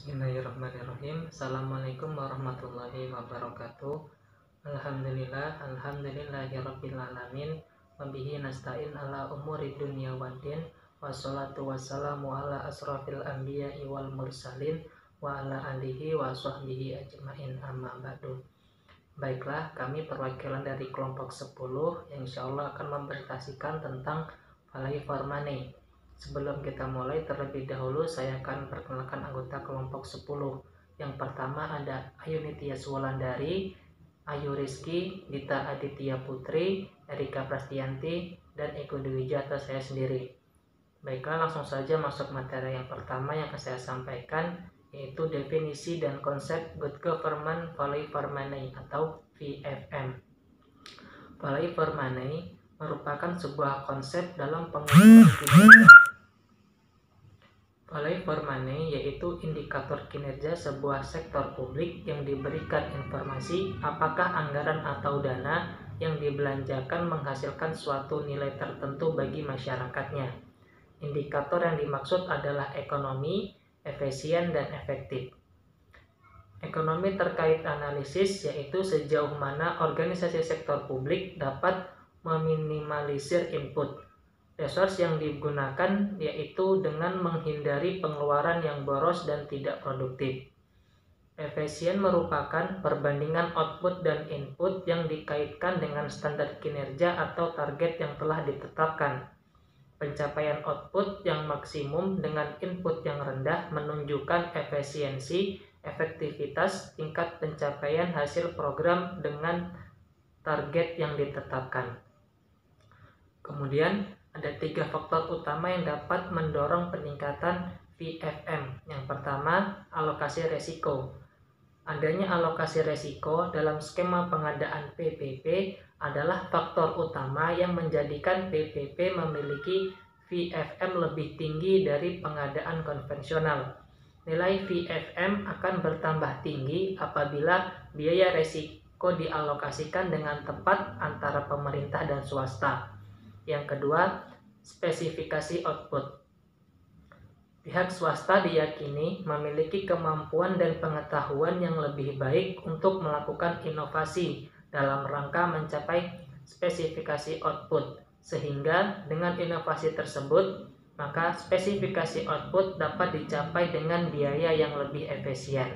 Bismillahirrahmanirrahim. Assalamualaikum warahmatullahi wabarakatuh. Alhamdulillahirabbil alamin. Wabihi nasta'in ala umuri dunya waddin. Wassalatu wassalamu ala asrafil anbiya'i wal mursalin wa ala alihi wa sahbihi ajmain, amma ba'du. Baiklah, kami perwakilan dari kelompok 10 yang insyaallah akan mempresentasikan tentang Falaifar Money. Sebelum kita mulai, terlebih dahulu saya akan perkenalkan anggota kelompok 10. Yang pertama ada Ayu Nitya Suwalandari, Ayu Rizky, Dita Aditya Putri, Erika Prastianti, dan Eko Dwija atau saya sendiri. Baiklah, langsung saja masuk materi yang pertama yang akan saya sampaikan, yaitu definisi dan konsep Good Government Value for Money atau VFM. Value for Money merupakan sebuah konsep dalam pengukuran kinerja. Value for Money yaitu indikator kinerja sebuah sektor publik yang diberikan informasi apakah anggaran atau dana yang dibelanjakan menghasilkan suatu nilai tertentu bagi masyarakatnya. Indikator yang dimaksud adalah ekonomi, efisien, dan efektif. Ekonomi terkait analisis yaitu sejauh mana organisasi sektor publik dapat meminimalisir input. Resource yang digunakan yaitu dengan menghindari pengeluaran yang boros dan tidak produktif. Efisien merupakan perbandingan output dan input yang dikaitkan dengan standar kinerja atau target yang telah ditetapkan. Pencapaian output yang maksimum dengan input yang rendah menunjukkan efisiensi, efektivitas, tingkat pencapaian hasil program dengan target yang ditetapkan. Kemudian ada 3 faktor utama yang dapat mendorong peningkatan VFM. Yang pertama, alokasi resiko. Adanya alokasi resiko dalam skema pengadaan PPP adalah faktor utama yang menjadikan PPP memiliki VFM lebih tinggi dari pengadaan konvensional. Nilai VFM akan bertambah tinggi apabila biaya resiko dialokasikan dengan tepat antara pemerintah dan swasta. Yang kedua, spesifikasi output. Pihak swasta diyakini memiliki kemampuan dan pengetahuan yang lebih baik untuk melakukan inovasi dalam rangka mencapai spesifikasi output, sehingga dengan inovasi tersebut, maka spesifikasi output dapat dicapai dengan biaya yang lebih efisien.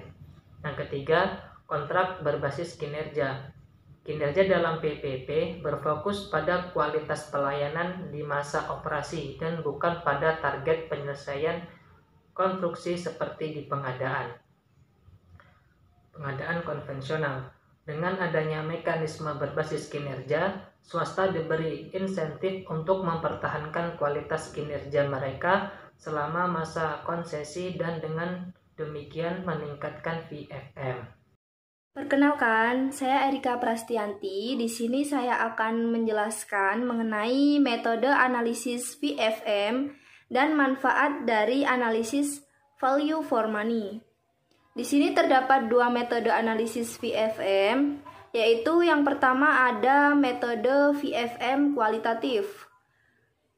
Yang ketiga, kontrak berbasis kinerja. Kinerja dalam PPP berfokus pada kualitas pelayanan di masa operasi dan bukan pada target penyelesaian konstruksi seperti di pengadaan konvensional. Dengan adanya mekanisme berbasis kinerja, swasta diberi insentif untuk mempertahankan kualitas kinerja mereka selama masa konsesi dan dengan demikian meningkatkan VFM. Perkenalkan, saya Erika Prastianti. Di sini saya akan menjelaskan mengenai metode analisis VFM dan manfaat dari analisis value for money. Di sini terdapat 2 metode analisis VFM, yaitu yang pertama ada metode VFM kualitatif.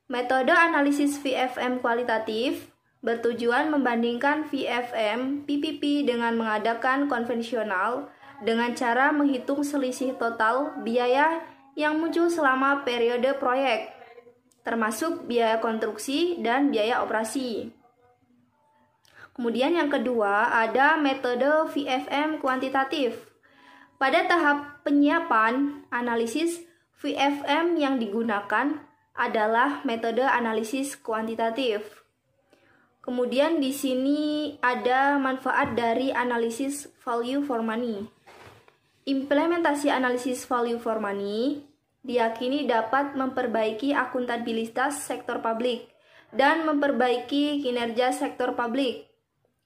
Metode analisis VFM kualitatif bertujuan membandingkan VFM PPP dengan mengadakan konvensional dengan cara menghitung selisih total biaya yang muncul selama periode proyek, termasuk biaya konstruksi dan biaya operasi. Kemudian yang kedua ada metode VFM kuantitatif. Pada tahap penyiapan analisis, VFM yang digunakan adalah metode analisis kuantitatif. Kemudian di sini ada manfaat dari analisis value for money. Implementasi analisis value for money diyakini dapat memperbaiki akuntabilitas sektor publik dan memperbaiki kinerja sektor publik.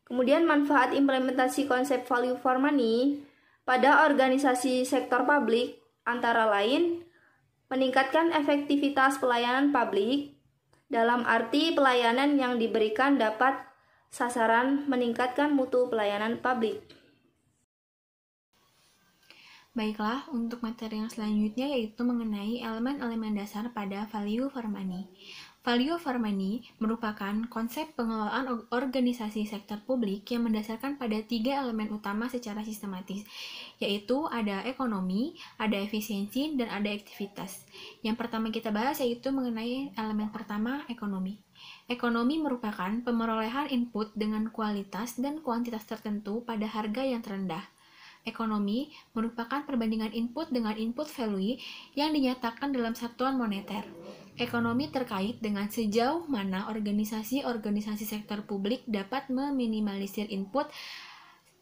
Kemudian manfaat implementasi konsep value for money pada organisasi sektor publik antara lain meningkatkan efektivitas pelayanan publik dalam arti pelayanan yang diberikan dapat sasaran meningkatkan mutu pelayanan publik. Baiklah, untuk materi yang selanjutnya yaitu mengenai elemen-elemen dasar pada value for money. Value for money merupakan konsep pengelolaan organisasi sektor publik yang mendasarkan pada 3 elemen utama secara sistematis, yaitu ada ekonomi, ada efisiensi, dan ada aktivitas. Yang pertama kita bahas yaitu mengenai elemen pertama, ekonomi. Ekonomi merupakan pemerolehan input dengan kualitas dan kuantitas tertentu pada harga yang terendah. Ekonomi merupakan perbandingan input dengan input value yang dinyatakan dalam satuan moneter. Ekonomi terkait dengan sejauh mana organisasi-organisasi sektor publik dapat meminimalisir input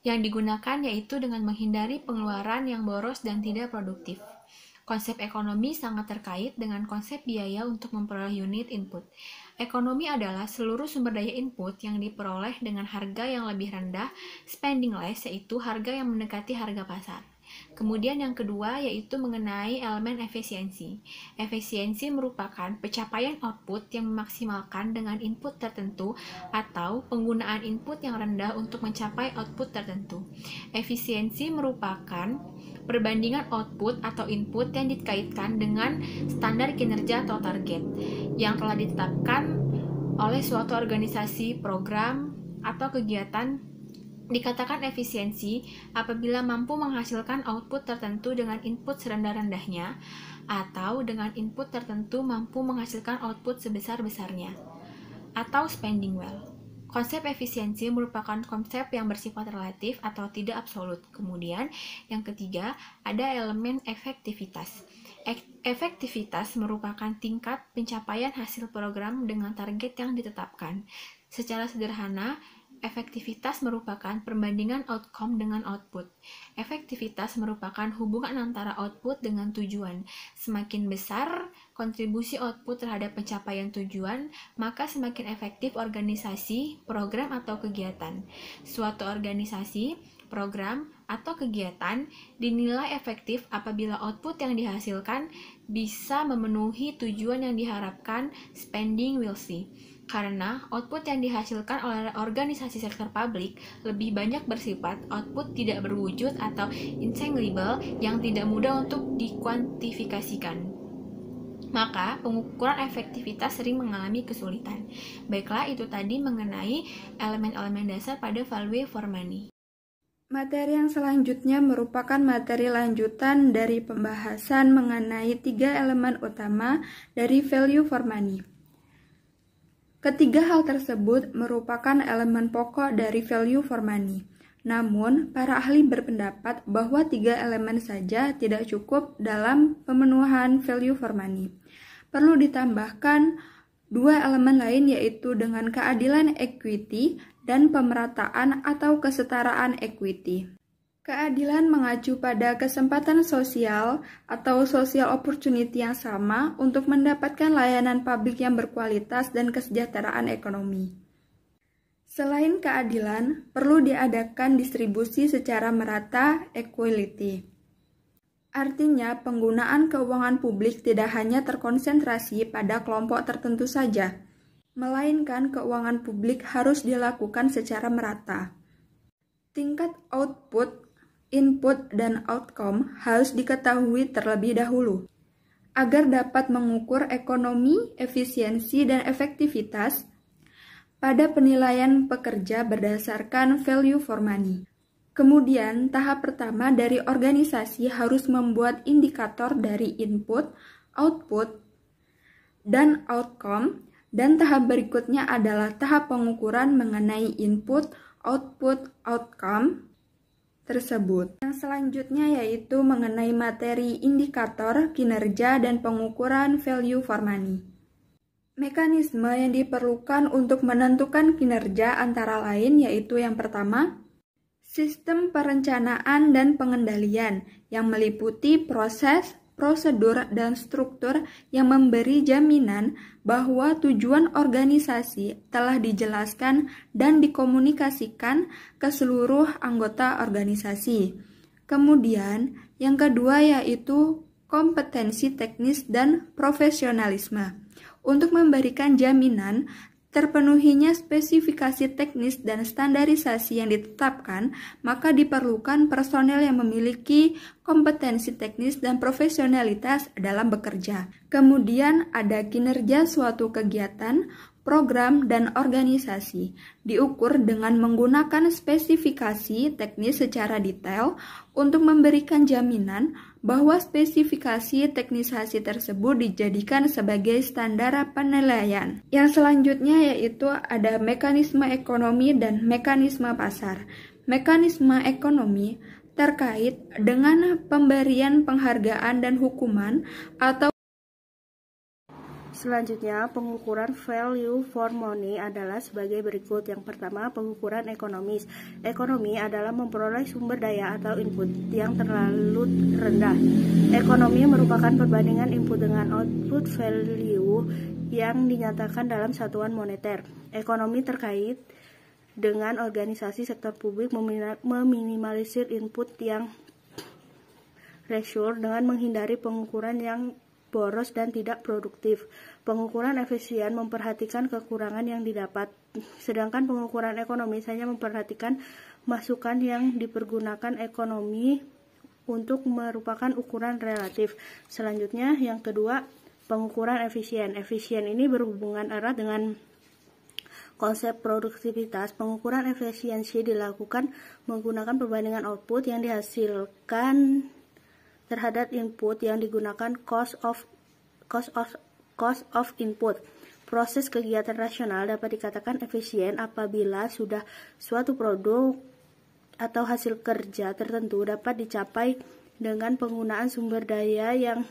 yang digunakan, yaitu dengan menghindari pengeluaran yang boros dan tidak produktif. Konsep ekonomi sangat terkait dengan konsep biaya untuk memperoleh unit input. Ekonomi adalah seluruh sumber daya input yang diperoleh dengan harga yang lebih rendah, spending less, yaitu harga yang mendekati harga pasar. Kemudian yang kedua yaitu mengenai elemen efisiensi. Efisiensi merupakan pencapaian output yang memaksimalkan dengan input tertentu atau penggunaan input yang rendah untuk mencapai output tertentu. Efisiensi merupakan perbandingan output atau input yang dikaitkan dengan standar kinerja atau target yang telah ditetapkan oleh suatu organisasi, program, atau kegiatan. Dikatakan efisiensi apabila mampu menghasilkan output tertentu dengan input serendah-rendahnya atau dengan input tertentu mampu menghasilkan output sebesar-besarnya, atau spending well. Konsep efisiensi merupakan konsep yang bersifat relatif atau tidak absolut. Kemudian yang ketiga ada elemen efektivitas. Efektivitas merupakan tingkat pencapaian hasil program dengan target yang ditetapkan. Secara sederhana, efektivitas merupakan perbandingan outcome dengan output. Efektivitas merupakan hubungan antara output dengan tujuan. Semakin besar kontribusi output terhadap pencapaian tujuan, maka semakin efektif organisasi, program, atau kegiatan. Suatu organisasi, program, atau kegiatan dinilai efektif apabila output yang dihasilkan bisa memenuhi tujuan yang diharapkan, spending will see. Karena output yang dihasilkan oleh organisasi sektor publik lebih banyak bersifat output tidak berwujud atau intangible yang tidak mudah untuk dikuantifikasikan. Maka pengukuran efektivitas sering mengalami kesulitan. Baiklah, itu tadi mengenai elemen-elemen dasar pada value for money. Materi yang selanjutnya merupakan materi lanjutan dari pembahasan mengenai 3 elemen utama dari value for money. Ketiga hal tersebut merupakan elemen pokok dari value for money. Namun, para ahli berpendapat bahwa 3 elemen saja tidak cukup dalam pemenuhan value for money. Perlu ditambahkan 2 elemen lain, yaitu dengan keadilan equity dan pemerataan atau kesetaraan equity. Keadilan mengacu pada kesempatan sosial atau social opportunity yang sama untuk mendapatkan layanan publik yang berkualitas dan kesejahteraan ekonomi. Selain keadilan, perlu diadakan distribusi secara merata, equality. Artinya, penggunaan keuangan publik tidak hanya terkonsentrasi pada kelompok tertentu saja, melainkan keuangan publik harus dilakukan secara merata. Tingkat output, input, dan outcome harus diketahui terlebih dahulu, agar dapat mengukur ekonomi, efisiensi, dan efektivitas pada penilaian pekerja berdasarkan value for money. Kemudian, tahap pertama dari organisasi harus membuat indikator dari input, output, dan outcome, dan tahap berikutnya adalah tahap pengukuran mengenai input, output, outcome tersebut. Yang selanjutnya yaitu mengenai materi indikator, kinerja, dan pengukuran value for money. Mekanisme yang diperlukan untuk menentukan kinerja antara lain yaitu yang pertama, sistem perencanaan dan pengendalian yang meliputi proses, prosedur, dan struktur yang memberi jaminan bahwa tujuan organisasi telah dijelaskan dan dikomunikasikan ke seluruh anggota organisasi. Kemudian, yang kedua yaitu kompetensi teknis dan profesionalisme untuk memberikan jaminan terpenuhinya spesifikasi teknis dan standarisasi yang ditetapkan, maka diperlukan personel yang memiliki kompetensi teknis dan profesionalitas dalam bekerja. Kemudian ada kinerja suatu kegiatan, program, dan organisasi, diukur dengan menggunakan spesifikasi teknis secara detail untuk memberikan jaminan bahwa spesifikasi teknisasi tersebut dijadikan sebagai standar penilaian. Yang selanjutnya yaitu ada mekanisme ekonomi dan mekanisme pasar. Mekanisme ekonomi terkait dengan pemberian penghargaan dan hukuman atau Selanjutnya, pengukuran value for money adalah sebagai berikut. Yang pertama, pengukuran ekonomis. Ekonomi adalah memperoleh sumber daya atau input yang terlalu rendah. Ekonomi merupakan perbandingan input dengan output value yang dinyatakan dalam satuan moneter. Ekonomi terkait dengan organisasi sektor publik meminimalisir input yang ratio dengan menghindari pengukuran yang boros dan tidak produktif. Pengukuran efisien memperhatikan kekurangan yang didapat, sedangkan pengukuran ekonomi hanya memperhatikan masukan yang dipergunakan ekonomi untuk merupakan ukuran relatif. Selanjutnya, yang kedua, pengukuran efisien. Efisien ini berhubungan erat dengan konsep produktivitas. Pengukuran efisiensi dilakukan menggunakan perbandingan output yang dihasilkan terhadap input yang digunakan cost of input. Proses kegiatan rasional dapat dikatakan efisien apabila sudah suatu produk atau hasil kerja tertentu dapat dicapai dengan penggunaan sumber daya yang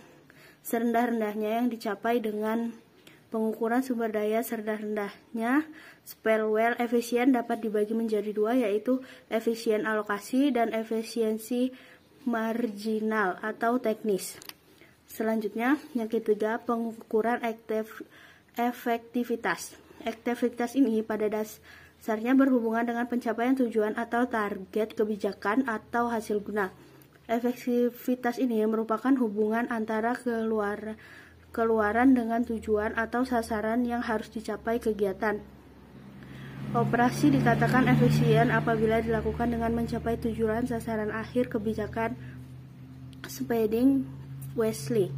serendah-rendahnya yang dicapai dengan pengukuran sumber daya serendah-rendahnya. Spellwell efisien dapat dibagi menjadi dua, yaitu efisien alokasi dan efisiensi marginal atau teknis. Selanjutnya, yang ketiga, pengukuran efektivitas. Efektivitas ini pada dasarnya berhubungan dengan pencapaian tujuan atau target kebijakan atau hasil guna. Efektivitas ini merupakan hubungan antara keluaran dengan tujuan atau sasaran yang harus dicapai kegiatan. Operasi dikatakan efisien apabila dilakukan dengan mencapai tujuan sasaran akhir kebijakan. Spedding Wesley.